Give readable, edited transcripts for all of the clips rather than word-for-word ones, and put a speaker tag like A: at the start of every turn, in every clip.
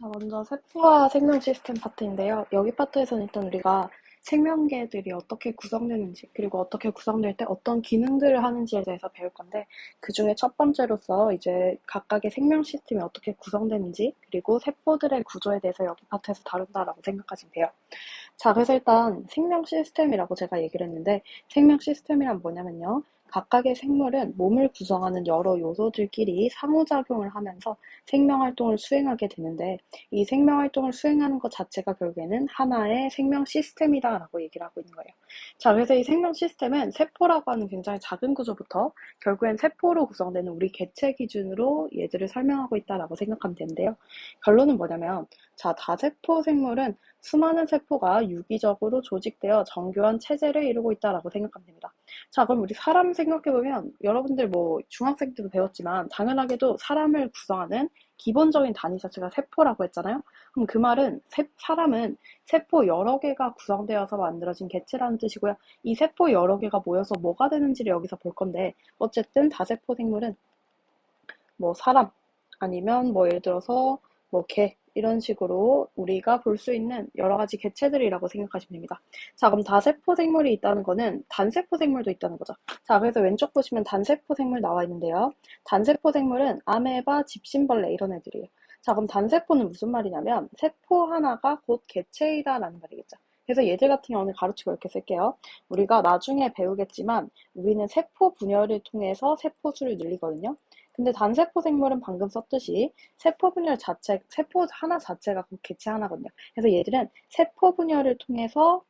A: 자, 먼저 세포와 생명 시스템 파트인데요. 여기 파트에서는 일단 우리가 생명계들이 어떻게 구성되는지, 그리고 어떻게 구성될 때 어떤 기능들을 하는지에 대해서 배울 건데, 그 중에 첫 번째로서 이제 각각의 생명 시스템이 어떻게 구성되는지, 그리고 세포들의 구조에 대해서 여기 파트에서 다룬다라고 생각하시면 돼요. 자, 그래서 일단 생명 시스템이라고 제가 얘기를 했는데, 생명 시스템이란 뭐냐면요. 각각의 생물은 몸을 구성하는 여러 요소들끼리 상호작용을 하면서 생명활동을 수행하게 되는데, 이 생명활동을 수행하는 것 자체가 결국에는 하나의 생명 시스템이다라고 얘기를 하고 있는 거예요. 자, 그래서 이 생명 시스템은 세포라고 하는 굉장히 작은 구조부터 결국엔 세포로 구성되는 우리 개체 기준으로 얘들을 설명하고 있다라고 생각하면 되는데요. 결론은 뭐냐면, 자, 다세포 생물은 수많은 세포가 유기적으로 조직되어 정교한 체제를 이루고 있다라고 생각하면 됩니다. 자, 그럼 우리 사람 생각해보면 여러분들 뭐 중학생 때도 배웠지만 당연하게도 사람을 구성하는 기본적인 단위 자체가 세포라고 했잖아요. 그럼 그 말은 사람은 세포 여러 개가 구성되어서 만들어진 개체라는 뜻이고요. 이 세포 여러 개가 모여서 뭐가 되는지를 여기서 볼 건데, 어쨌든 다세포 생물은 뭐 사람 아니면 뭐 예를 들어서 뭐 개 이런 식으로 우리가 볼 수 있는 여러 가지 개체들이라고 생각하시면 됩니다. 자, 그럼 다세포 생물이 있다는 거는 단세포 생물도 있다는 거죠. 자, 그래서 왼쪽 보시면 단세포 생물 나와 있는데요. 단세포 생물은 아메바, 집신벌레 이런 애들이에요. 자, 그럼 단세포는 무슨 말이냐면 세포 하나가 곧 개체이다라는 말이겠죠. 그래서 얘들 같은 경우는 가로치고 이렇게 쓸게요. 우리가 나중에 배우겠지만 우리는 세포 분열을 통해서 세포 수를 늘리거든요. 근데 단세포 생물은 방금 썼듯이 세포 분열 자체, 세포 하나 자체가 그 개체 하나거든요. 그래서 얘들은 세포 분열을 통해서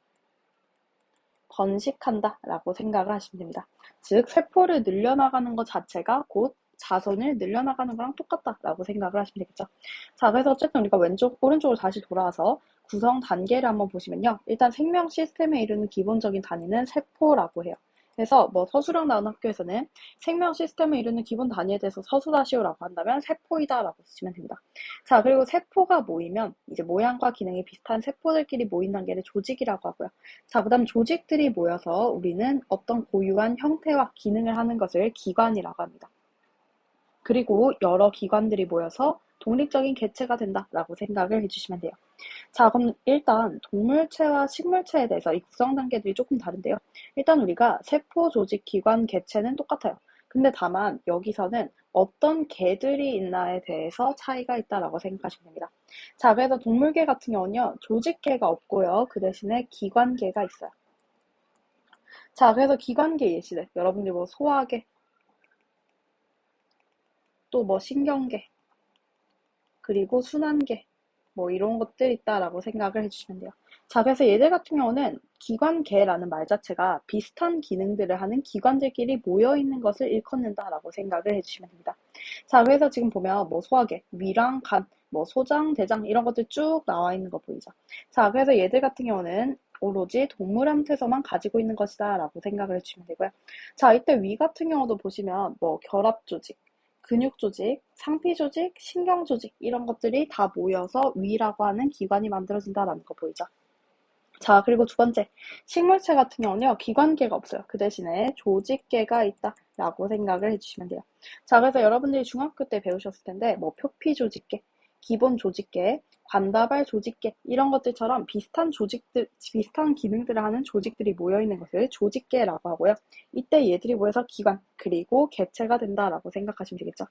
A: 번식한다라고 생각을 하시면 됩니다. 즉, 세포를 늘려나가는 것 자체가 곧 자손을 늘려나가는 거랑 똑같다라고 생각을 하시면 되겠죠. 자, 그래서 어쨌든 우리가 오른쪽으로 다시 돌아와서 구성 단계를 한번 보시면요. 일단 생명 시스템에 이르는 기본적인 단위는 세포라고 해요. 그래서 뭐 서술형 나온 학교에서는 생명 시스템에 이르는 기본 단위에 대해서 서술하시오라고 한다면 세포이다라고 쓰시면 됩니다. 자, 그리고 세포가 모이면 이제 모양과 기능이 비슷한 세포들끼리 모인 단계를 조직이라고 하고요. 자, 그다음 조직들이 모여서 우리는 어떤 고유한 형태와 기능을 하는 것을 기관이라고 합니다. 그리고 여러 기관들이 모여서 독립적인 개체가 된다라고 생각을 해주시면 돼요. 자, 그럼 일단 동물체와 식물체에 대해서 이 구성 단계들이 조금 다른데요. 일단 우리가 세포, 조직, 기관, 개체는 똑같아요. 근데 다만 여기서는 어떤 개들이 있나에 대해서 차이가 있다라고 생각하시면 됩니다. 자, 그래서 동물계 같은 경우는요, 조직계가 없고요. 그 대신에 기관계가 있어요. 자, 그래서 기관계 예시들. 여러분들 뭐 소화계, 또 뭐 신경계, 그리고 순환계, 뭐 이런 것들 있다라고 생각을 해주시면 돼요. 자, 그래서 얘들 같은 경우는 기관계라는 말 자체가 비슷한 기능들을 하는 기관들끼리 모여있는 것을 일컫는다라고 생각을 해주시면 됩니다. 자, 그래서 지금 보면 뭐 소화계, 위랑 간, 뭐 소장, 대장 이런 것들 쭉 나와 있는 거 보이죠? 자, 그래서 얘들 같은 경우는 오로지 동물한테서만 가지고 있는 것이다 라고 생각을 해주시면 되고요. 자, 이때 위 같은 경우도 보시면 뭐 결합 조직, 근육 조직, 상피 조직, 신경 조직 이런 것들이 다 모여서 위라고 하는 기관이 만들어진다라는 거 보이죠? 자, 그리고 두 번째, 식물체 같은 경우는요, 기관계가 없어요. 그 대신에 조직계가 있다라고 생각을 해주시면 돼요. 자, 그래서 여러분들이 중학교 때 배우셨을 텐데, 뭐 표피 조직계, 기본 조직계, 관다발 조직계 이런 것들처럼 비슷한 조직들, 비슷한 기능들을 하는 조직들이 모여있는 것을 조직계라고 하고요. 이때 얘들이 모여서 기관, 그리고 개체가 된다라고 생각하시면 되겠죠.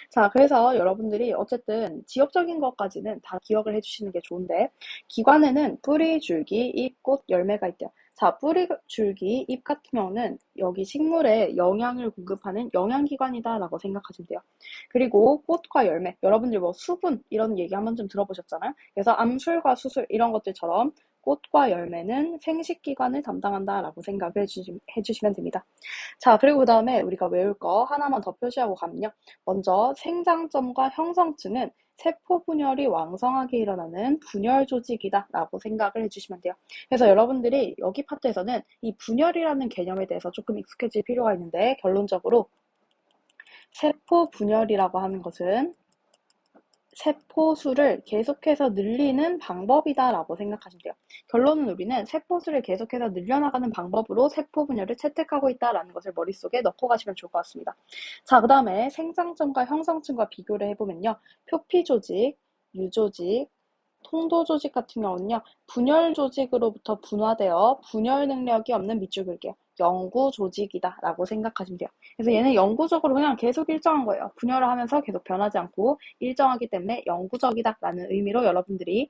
A: 자, 그래서 여러분들이 어쨌든 지역적인 것까지는 다 기억을 해주시는 게 좋은데, 기관에는 뿌리, 줄기, 잎, 꽃, 열매가 있대요. 자, 뿌리, 줄기, 잎 같은 경우는 여기 식물에 영양을 공급하는 영양기관이다라고 생각하시면 돼요. 그리고 꽃과 열매, 여러분들 뭐 수분 이런 얘기 한 번쯤 들어보셨잖아요. 그래서 암술과 수술 이런 것들처럼 꽃과 열매는 생식기관을 담당한다라고 생각을 해주시면 됩니다. 자, 그리고 그 다음에 우리가 외울 거 하나만 더 표시하고 가면요. 먼저 생장점과 형성층은 세포 분열이 왕성하게 일어나는 분열 조직이다 라고 생각을 해주시면 돼요. 그래서 여러분들이 여기 파트에서는 이 분열이라는 개념에 대해서 조금 익숙해질 필요가 있는데, 결론적으로 세포 분열이라고 하는 것은 세포수를 계속해서 늘리는 방법이다라고 생각하시면 돼요. 결론은 우리는 세포수를 계속해서 늘려나가는 방법으로 세포 분열을 채택하고 있다라는 것을 머릿속에 넣고 가시면 좋을 것 같습니다. 자, 그 다음에 생장점과 형성층과 비교를 해보면요. 표피 조직, 유조직, 통도조직 같은 경우는요, 분열 조직으로부터 분화되어 분열 능력이 없는 밑줄 그을게요. 영구조직이다 라고 생각하시면 돼요. 그래서 얘는 영구적으로 그냥 계속 일정한 거예요. 분열을 하면서 계속 변하지 않고 일정하기 때문에 영구적이다 라는 의미로 여러분들이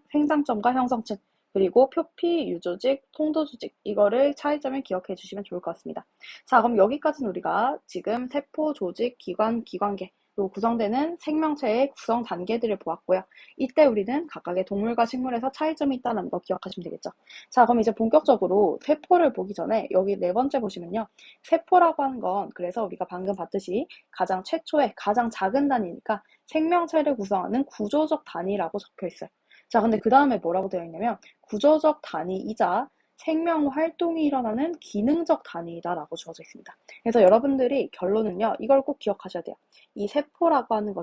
A: 생장점과 형성층, 그리고 표피, 유조직, 통도조직 이거를 차이점을 기억해 주시면 좋을 것 같습니다. 자, 그럼 여기까지는 우리가 지금 세포, 조직, 기관, 기관계로 구성되는 생명체의 구성 단계들을 보았고요. 이때 우리는 각각의 동물과 식물에서 차이점이 있다는 거 기억하시면 되겠죠. 자, 그럼 이제 본격적으로 세포를 보기 전에 여기 네 번째 보시면요. 세포라고 하는 건 그래서 우리가 방금 봤듯이 가장 최초의 가장 작은 단위니까 생명체를 구성하는 구조적 단위라고 적혀 있어요. 자, 근데 그 다음에 뭐라고 되어 있냐면 구조적 단위이자 생명 활동이 일어나는 기능적 단위이다라고 주어져 있습니다. 그래서 여러분들이 결론은요, 이걸 꼭 기억하셔야 돼요. 이 세포라고 하는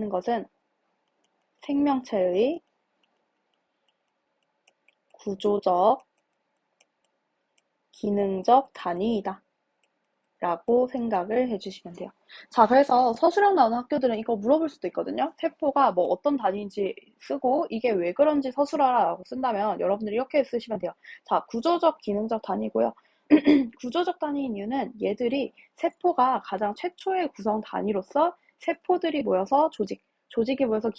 A: 것은 생명체의 구조적, 기능적 단위이다. 라고 생각을 해주시면 돼요. 자, 그래서 서술형 나오는 학교들은 이거 물어볼 수도 있거든요. 세포가 뭐 어떤 단위인지 쓰고 이게 왜 그런지 서술하라고 쓴다면 여러분들이 이렇게 쓰시면 돼요. 자, 구조적, 기능적 단위고요. 구조적 단위인 이유는 얘들이 세포가 가장 최초의 구성 단위로서 세포들이 모여서 조직이 모여서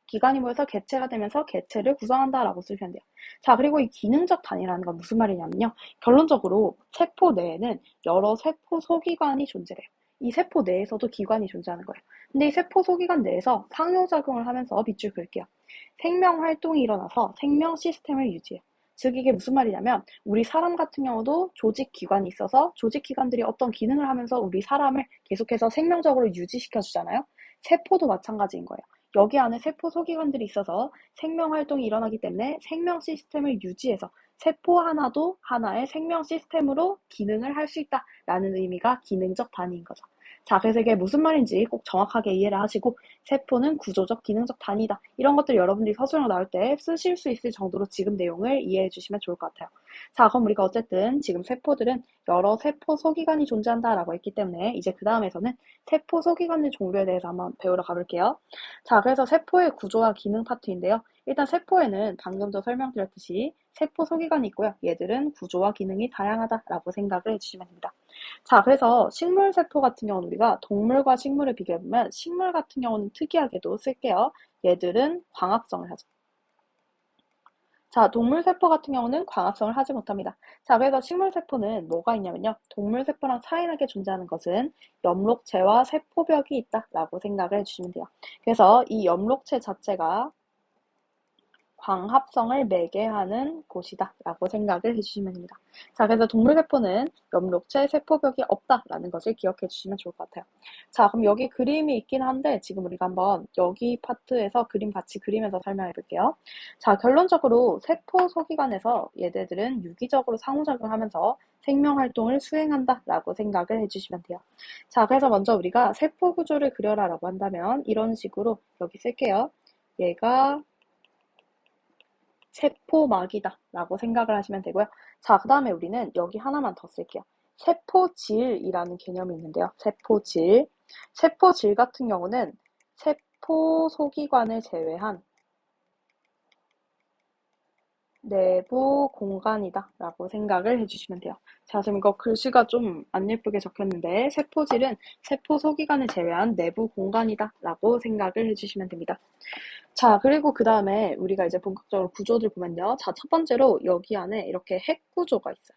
A: 기관이 모여서 개체가 되면서 개체를 구성한다라고 쓰시면 돼요. 자, 그리고 이 기능적 단위라는 건 무슨 말이냐면요. 결론적으로 세포 내에는 여러 세포 소기관이 존재해요. 이 세포 내에서도 기관이 존재하는 거예요. 근데 이 세포 소기관 내에서 상호작용을 하면서 밑줄 그을게요. 생명 활동이 일어나서 생명 시스템을 유지해요. 즉 이게 무슨 말이냐면 우리 사람 같은 경우도 조직 기관이 있어서 조직 기관들이 어떤 기능을 하면서 우리 사람을 계속해서 생명적으로 유지시켜 주잖아요. 세포도 마찬가지인 거예요. 여기 안에 세포 소기관들이 있어서 생명 활동이 일어나기 때문에 생명 시스템을 유지해서 세포 하나도 하나의 생명 시스템으로 기능을 할 수 있다라는 의미가 기능적 단위인 거죠. 자, 그래서 이게 무슨 말인지 꼭 정확하게 이해를 하시고 세포는 구조적, 기능적 단위다. 이런 것들 여러분들이 서술형 나올 때 쓰실 수 있을 정도로 지금 내용을 이해해 주시면 좋을 것 같아요. 자, 그럼 우리가 어쨌든 지금 세포들은 여러 세포 소기관이 존재한다라고 했기 때문에 이제 그 다음에서는 세포 소기관의 종류에 대해서 한번 배우러 가볼게요. 자, 그래서 세포의 구조와 기능 파트인데요. 일단 세포에는 방금 전 설명드렸듯이 세포 소기관이 있고요. 얘들은 구조와 기능이 다양하다라고 생각을 해주시면 됩니다. 자, 그래서 식물 세포 같은 경우는 우리가 동물과 식물을 비교해보면 식물 같은 경우는 특이하게도 쓸게요. 얘들은 광합성을 하죠. 자, 동물 세포 같은 경우는 광합성을 하지 못합니다. 자, 그래서 식물 세포는 뭐가 있냐면요. 동물 세포랑 차이나게 존재하는 것은 엽록체와 세포벽이 있다라고 생각을 해주시면 돼요. 그래서 이 엽록체 자체가 광합성을 매개하는 곳이다 라고 생각을 해주시면 됩니다. 자, 그래서 동물세포는 엽록체 세포벽이 없다라는 것을 기억해 주시면 좋을 것 같아요. 자, 그럼 여기 그림이 있긴 한데 지금 우리가 한번 여기 파트에서 그림 같이 그리면서 설명해 볼게요. 자, 결론적으로 세포 소기관에서 얘네들은 유기적으로 상호작용하면서 생명활동을 수행한다 라고 생각을 해주시면 돼요. 자, 그래서 먼저 우리가 세포 구조를 그려라 라고 한다면 이런 식으로 여기 쓸게요. 얘가 세포막이다 라고 생각을 하시면 되고요. 자, 그 다음에 우리는 여기 하나만 더 쓸게요. 세포질이라는 개념이 있는데요. 세포질 같은 경우는 세포 소기관을 제외한 내부 공간이다 라고 생각을 해주시면 돼요. 자, 지금 이거 글씨가 좀 안 예쁘게 적혔는데 세포질은 세포 소기관을 제외한 내부 공간이다 라고 생각을 해주시면 됩니다. 자, 그리고 그 다음에 우리가 이제 본격적으로 구조들 보면요. 자, 첫 번째로 여기 안에 이렇게 핵 구조가 있어요.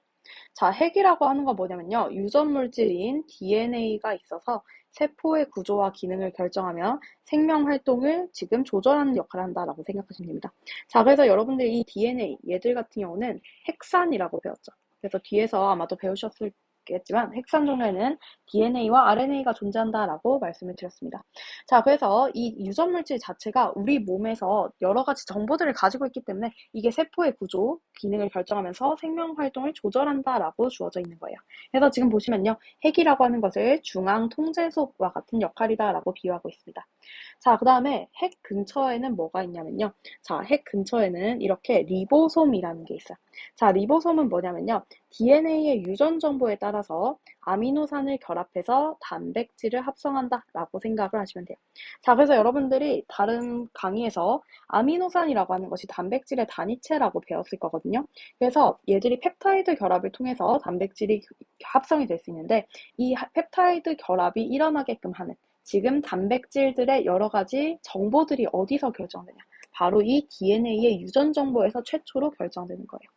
A: 자, 핵이라고 하는 건 뭐냐면요. 유전 물질인 DNA가 있어서 세포의 구조와 기능을 결정하며 생명 활동을 지금 조절하는 역할을 한다라고 생각하시면 됩니다. 자, 그래서 여러분들이 이 DNA, 얘들 같은 경우는 핵산이라고 배웠죠. 그래서 뒤에서 아마도 배우셨겠지만 핵산 종류에는 DNA와 RNA가 존재한다라고 말씀을 드렸습니다. 자, 그래서 이 유전 물질 자체가 우리 몸에서 여러 가지 정보들을 가지고 있기 때문에 이게 세포의 구조, 기능을 결정하면서 생명 활동을 조절한다라고 주어져 있는 거예요. 그래서 지금 보시면요. 핵이라고 하는 것을 중앙 통제소와 같은 역할이다라고 비유하고 있습니다. 자, 그 다음에 핵 근처에는 뭐가 있냐면요. 자, 핵 근처에는 이렇게 리보솜이라는 게 있어요. 자, 리보솜은 뭐냐면요. DNA의 유전 정보에 따라서 아미노산을 결합해서 단백질을 합성한다라고 생각을 하시면 돼요. 자, 그래서 여러분들이 다른 강의에서 아미노산이라고 하는 것이 단백질의 단위체라고 배웠을 거거든요. 그래서 얘들이 펩타이드 결합을 통해서 단백질이 합성이 될 수 있는데 이 펩타이드 결합이 일어나게끔 하는 지금 단백질들의 여러 가지 정보들이 어디서 결정되냐? 바로 이 DNA의 유전 정보에서 최초로 결정되는 거예요.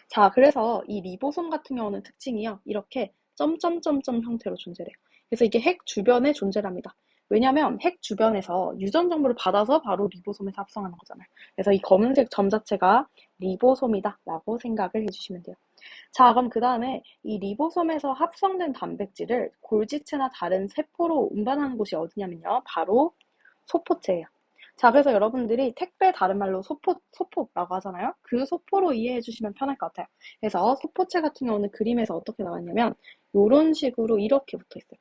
A: 자, 그래서 이 리보솜 같은 경우는 특징이요. 이렇게 점점점점 형태로 존재해요. 그래서 이게 핵 주변에 존재합니다. 왜냐면 핵 주변에서 유전 정보를 받아서 바로 리보솜에서 합성하는 거잖아요. 그래서 이 검은색 점 자체가 리보솜이다 라고 생각을 해주시면 돼요. 자, 그럼 그 다음에 이 리보솜에서 합성된 단백질을 골지체나 다른 세포로 운반하는 곳이 어디냐면요. 바로 소포체예요. 자, 그래서 여러분들이 택배 다른 말로 소포라고 하잖아요. 그 소포로 이해해 주시면 편할 것 같아요. 그래서 소포체 같은 경우는 그림에서 어떻게 나왔냐면 이런 식으로 이렇게 붙어 있어요.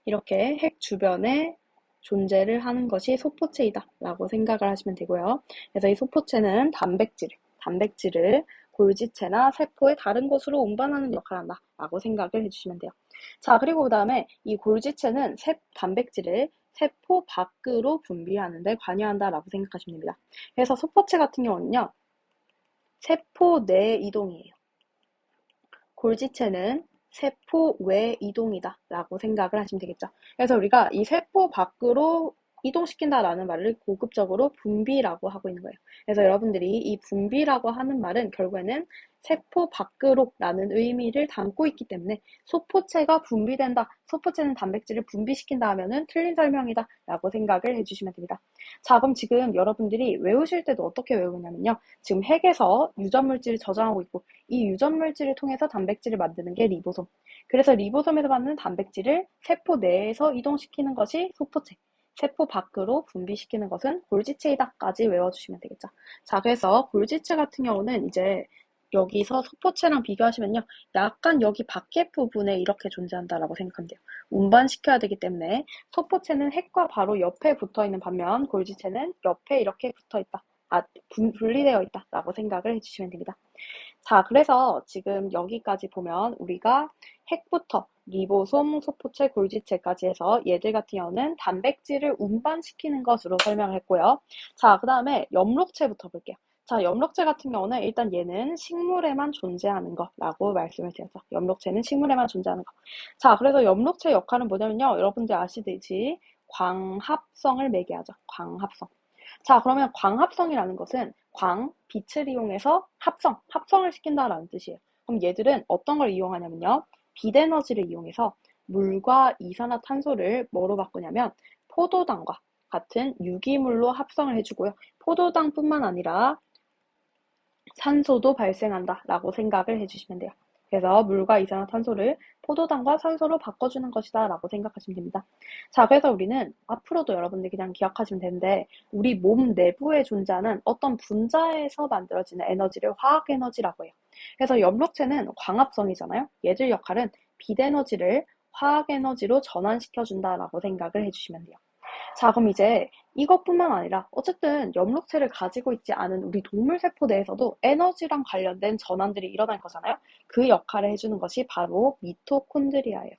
A: 이렇게 핵 주변에 존재를 하는 것이 소포체이다 라고 생각을 하시면 되고요. 그래서 이 소포체는 단백질을 골지체나 세포의 다른 곳으로 운반하는 역할을 한다 라고 생각을 해주시면 돼요. 자, 그리고 그 다음에 이 골지체는 단백질을 세포 밖으로 분비하는 데 관여한다 라고 생각하시면 됩니다. 그래서 소포체 같은 경우는요. 세포 내 이동이에요. 골지체는 세포 외 이동이다 라고 생각을 하시면 되겠죠. 그래서 우리가 이 세포 밖으로 이동시킨다라는 말을 고급적으로 분비라고 하고 있는 거예요. 그래서 여러분들이 이 분비라고 하는 말은 결국에는 세포 밖으로 라는 의미를 담고 있기 때문에 소포체가 분비된다, 소포체는 단백질을 분비시킨다 하면은 틀린 설명이다 라고 생각을 해주시면 됩니다. 자, 그럼 지금 여러분들이 외우실 때도 어떻게 외우냐면요. 지금 핵에서 유전물질을 저장하고 있고 이 유전물질을 통해서 단백질을 만드는 게 리보솜. 그래서 리보솜에서 받는 단백질을 세포 내에서 이동시키는 것이 소포체. 세포 밖으로 분비시키는 것은 골지체이다까지 외워주시면 되겠죠. 자, 그래서 골지체 같은 경우는 이제 여기서 소포체랑 비교하시면요. 약간 여기 밖에 부분에 이렇게 존재한다라고 생각하면 돼요. 운반시켜야 되기 때문에 소포체는 핵과 바로 옆에 붙어있는 반면 골지체는 옆에 이렇게 붙어있다. 분리되어 있다라고 생각을 해주시면 됩니다. 자, 그래서 지금 여기까지 보면 우리가 핵부터 리보솜, 소포체, 골지체까지 해서 얘들 같은 경우는 단백질을 운반시키는 것으로 설명을 했고요. 자, 그 다음에 엽록체부터 볼게요. 자, 엽록체 같은 경우는 일단 얘는 식물에만 존재하는 거라고 말씀을 드렸죠. 엽록체는 식물에만 존재하는 거. 자, 그래서 엽록체 역할은 뭐냐면요. 여러분들 아시듯이 광합성을 매개하죠. 광합성. 자, 그러면 광합성이라는 것은 빛을 이용해서 합성을 시킨다라는 뜻이에요. 그럼 얘들은 어떤 걸 이용하냐면요. 빛에너지를 이용해서 물과 이산화탄소를 뭐로 바꾸냐면 포도당과 같은 유기물로 합성을 해주고요. 포도당뿐만 아니라 산소도 발생한다라고 생각을 해주시면 돼요. 그래서 물과 이산화탄소를 포도당과 산소로 바꿔주는 것이다 라고 생각하시면 됩니다. 자, 그래서 우리는 앞으로도 여러분들이 그냥 기억하시면 되는데 우리 몸 내부에 존재하는 어떤 분자에서 만들어지는 에너지를 화학에너지라고 해요. 그래서 엽록체는 광합성이잖아요. 얘들 역할은 빛에너지를 화학에너지로 전환시켜준다라고 생각을 해주시면 돼요. 자, 그럼 이제 이것뿐만 아니라 어쨌든 엽록체를 가지고 있지 않은 우리 동물세포 내에서도 에너지랑 관련된 전환들이 일어날 거잖아요. 그 역할을 해주는 것이 바로 미토콘드리아예요.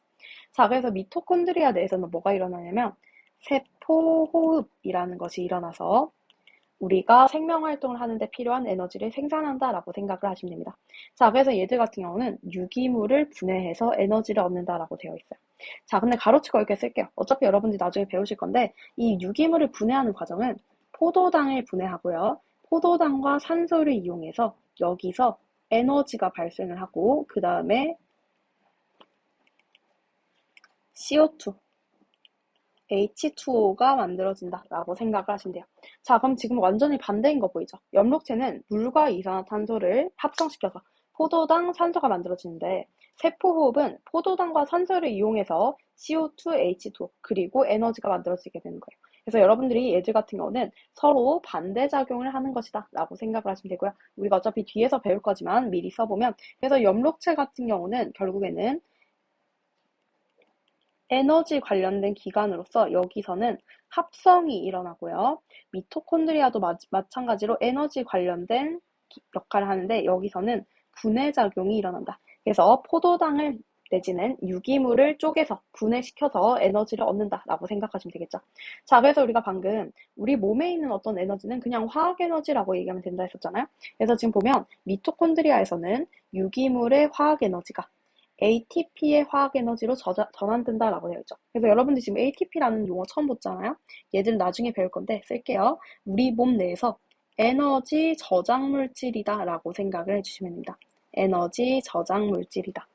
A: 자, 그래서 미토콘드리아 내에서는 뭐가 일어나냐면 세포호흡이라는 것이 일어나서 우리가 생명활동을 하는데 필요한 에너지를 생산한다라고 생각을 하시면 됩니다. 자, 그래서 얘들 같은 경우는 유기물을 분해해서 에너지를 얻는다라고 되어 있어요. 자, 근데 가로치고 이렇게 쓸게요. 어차피 여러분들이 나중에 배우실 건데 이 유기물을 분해하는 과정은 포도당을 분해하고요. 포도당과 산소를 이용해서 여기서 에너지가 발생을 하고 그 다음에 CO2, H2O가 만들어진다라고 생각을 하시면 돼요. 자, 그럼 지금 완전히 반대인 거 보이죠? 엽록체는 물과 이산화탄소를 합성시켜서 포도당, 산소가 만들어지는데 세포호흡은 포도당과 산소를 이용해서 CO2, H2O 그리고 에너지가 만들어지게 되는 거예요. 그래서 여러분들이 얘들 같은 경우는 서로 반대작용을 하는 것이다 라고 생각을 하시면 되고요. 우리가 어차피 뒤에서 배울 거지만 미리 써보면 그래서 엽록체 같은 경우는 결국에는 에너지 관련된 기관으로서 여기서는 합성이 일어나고요. 미토콘드리아도 마찬가지로 에너지 관련된 역할을 하는데 여기서는 분해작용이 일어난다. 그래서 포도당을 내지는 유기물을 쪼개서 분해시켜서 에너지를 얻는다라고 생각하시면 되겠죠. 자, 그래서 우리가 방금 우리 몸에 있는 어떤 에너지는 그냥 화학 에너지라고 얘기하면 된다 했었잖아요. 그래서 지금 보면 미토콘드리아에서는 유기물의 화학 에너지가 ATP의 화학 에너지로 전환된다라고 되어 있죠. 그래서 여러분들 지금 ATP라는 용어 처음 보잖아요. 얘들 나중에 배울 건데 쓸게요. 우리 몸 내에서 에너지 저장 물질이다라고 생각을 해주시면 됩니다. 에너지 저장 물질이다.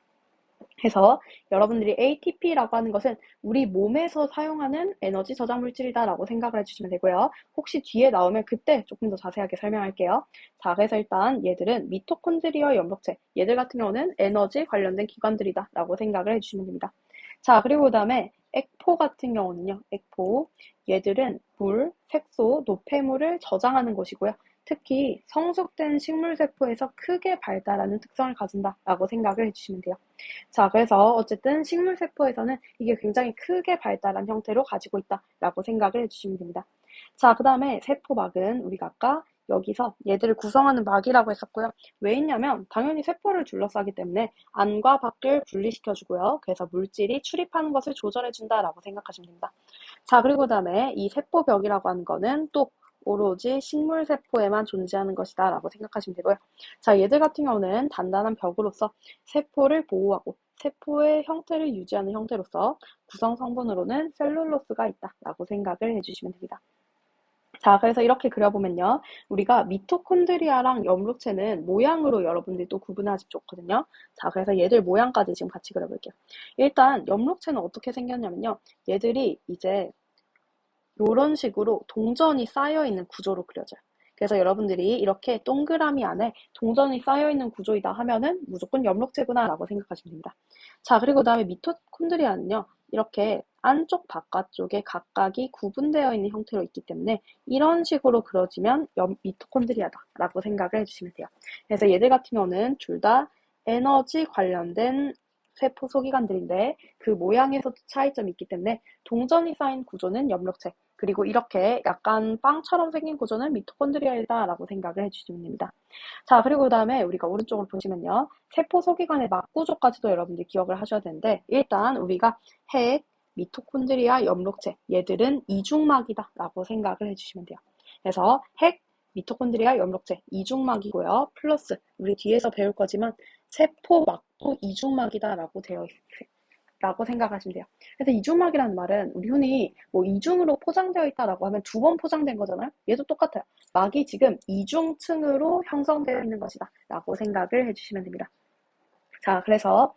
A: 해서 여러분들이 ATP라고 하는 것은 우리 몸에서 사용하는 에너지 저장 물질이다라고 생각을 해주시면 되고요. 혹시 뒤에 나오면 그때 조금 더 자세하게 설명할게요. 자, 그래서 일단 얘들은 미토콘드리아 염록체, 얘들 같은 경우는 에너지 관련된 기관들이다라고 생각을 해주시면 됩니다. 자, 그리고 그 다음에 액포 같은 경우는요. 액포, 얘들은 물, 색소, 노폐물을 저장하는 곳이고요. 특히 성숙된 식물세포에서 크게 발달하는 특성을 가진다라고 생각을 해주시면 돼요. 자, 그래서 어쨌든 식물세포에서는 이게 굉장히 크게 발달한 형태로 가지고 있다라고 생각을 해주시면 됩니다. 자, 그 다음에 세포막은 우리가 아까 여기서 얘들을 구성하는 막이라고 했었고요. 왜 있냐면 당연히 세포를 둘러싸기 때문에 안과 밖을 분리시켜주고요. 그래서 물질이 출입하는 것을 조절해준다라고 생각하시면 됩니다. 자, 그리고 그 다음에 이 세포벽이라고 하는 거는 또 오로지 식물세포에만 존재하는 것이다 라고 생각하시면 되고요. 자, 얘들 같은 경우는 단단한 벽으로서 세포를 보호하고 세포의 형태를 유지하는 형태로서 구성 성분으로는 셀룰로스가 있다라고 생각을 해주시면 됩니다. 자, 그래서 이렇게 그려보면요. 우리가 미토콘드리아랑 염록체는 모양으로 여러분들이 또 구분하기 좋거든요. 자, 그래서 얘들 모양까지 지금 같이 그려볼게요. 일단 염록체는 어떻게 생겼냐면요. 얘들이 이제 이런 식으로 동전이 쌓여있는 구조로 그려져요. 그래서 여러분들이 이렇게 동그라미 안에 동전이 쌓여있는 구조이다 하면은 무조건 염록체구나 라고 생각하시면 됩니다. 자, 그리고 그 다음에 미토콘드리아는요. 이렇게 안쪽 바깥쪽에 각각이 구분되어 있는 형태로 있기 때문에 이런 식으로 그려지면 미토콘드리아다 라고 생각을 해주시면 돼요. 그래서 얘들 같은 경우는 둘 다 에너지 관련된 세포 소기관들인데 그 모양에서도 차이점이 있기 때문에 동전이 쌓인 구조는 염록체, 그리고 이렇게 약간 빵처럼 생긴 구조는 미토콘드리아이다라고 생각을 해주시면 됩니다. 자, 그리고 그 다음에 우리가 오른쪽으로 보시면요. 세포 소기관의 막 구조까지도 여러분들 기억을 하셔야 되는데 일단 우리가 핵, 미토콘드리아, 염록체, 얘들은 이중막이다라고 생각을 해주시면 돼요. 그래서 핵, 미토콘드리아, 염록체, 이중막이고요. 플러스 우리 뒤에서 배울 거지만 세포막도 이중막이다라고 되어 있어요. 라고 생각하시면 돼요. 그래서 이중막이라는 말은 우리 흔히 뭐 이중으로 포장되어 있다라고 하면 두 번 포장된 거잖아요. 얘도 똑같아요. 막이 지금 이중층으로 형성되어 있는 것이다 라고 생각을 해주시면 됩니다. 자, 그래서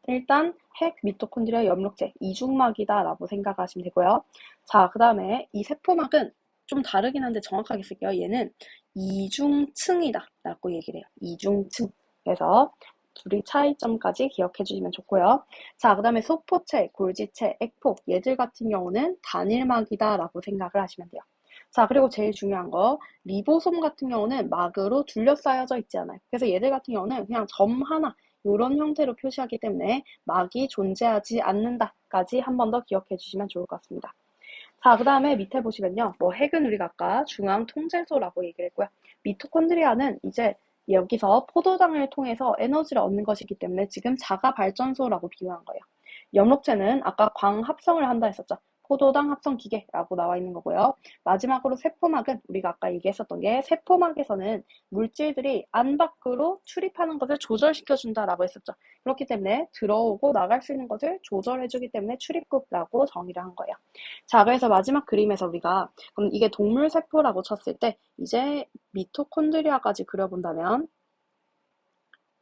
A: 일단 핵, 미토콘드리아, 염록체, 이중막이다 라고 생각하시면 되고요. 자, 그 다음에 이 세포막은 좀 다르긴 한데 정확하게 쓸게요. 얘는 이중층이다 라고 얘기를 해요. 이중층. 그래서 둘이 차이점까지 기억해 주시면 좋고요. 자, 그 다음에 소포체, 골지체, 액포, 얘들 같은 경우는 단일막이다 라고 생각을 하시면 돼요. 자, 그리고 제일 중요한 거, 리보솜 같은 경우는 막으로 둘러싸여져 있지 않아요. 그래서 얘들 같은 경우는 그냥 점 하나, 이런 형태로 표시하기 때문에 막이 존재하지 않는다까지 한 번 더 기억해 주시면 좋을 것 같습니다. 자, 그 다음에 밑에 보시면요. 뭐 핵은 우리가 아까 중앙 통제소라고 얘기를 했고요. 미토콘드리아는 이제 여기서 포도당을 통해서 에너지를 얻는 것이기 때문에 지금 자가 발전소라고 비유한 거예요. 염록체는 아까 광 합성을 한다 했었죠. 포도당 합성 기계라고 나와 있는 거고요. 마지막으로 세포막은 우리가 아까 얘기했었던 게 세포막에서는 물질들이 안 밖으로 출입하는 것을 조절시켜준다라고 했었죠. 그렇기 때문에 들어오고 나갈 수 있는 것을 조절해주기 때문에 출입구라고 정의를 한 거예요. 자, 그래서 마지막 그림에서 우리가 그럼 이게 동물 세포라고 쳤을 때 이제 미토콘드리아까지 그려본다면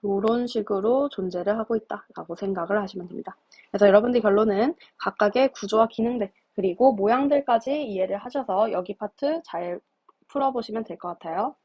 A: 이런 식으로 존재를 하고 있다라고 생각을 하시면 됩니다. 그래서 여러분들 결론은 각각의 구조와 기능들 그리고 모양들까지 이해를 하셔서 여기 파트 잘 풀어보시면 될 것 같아요.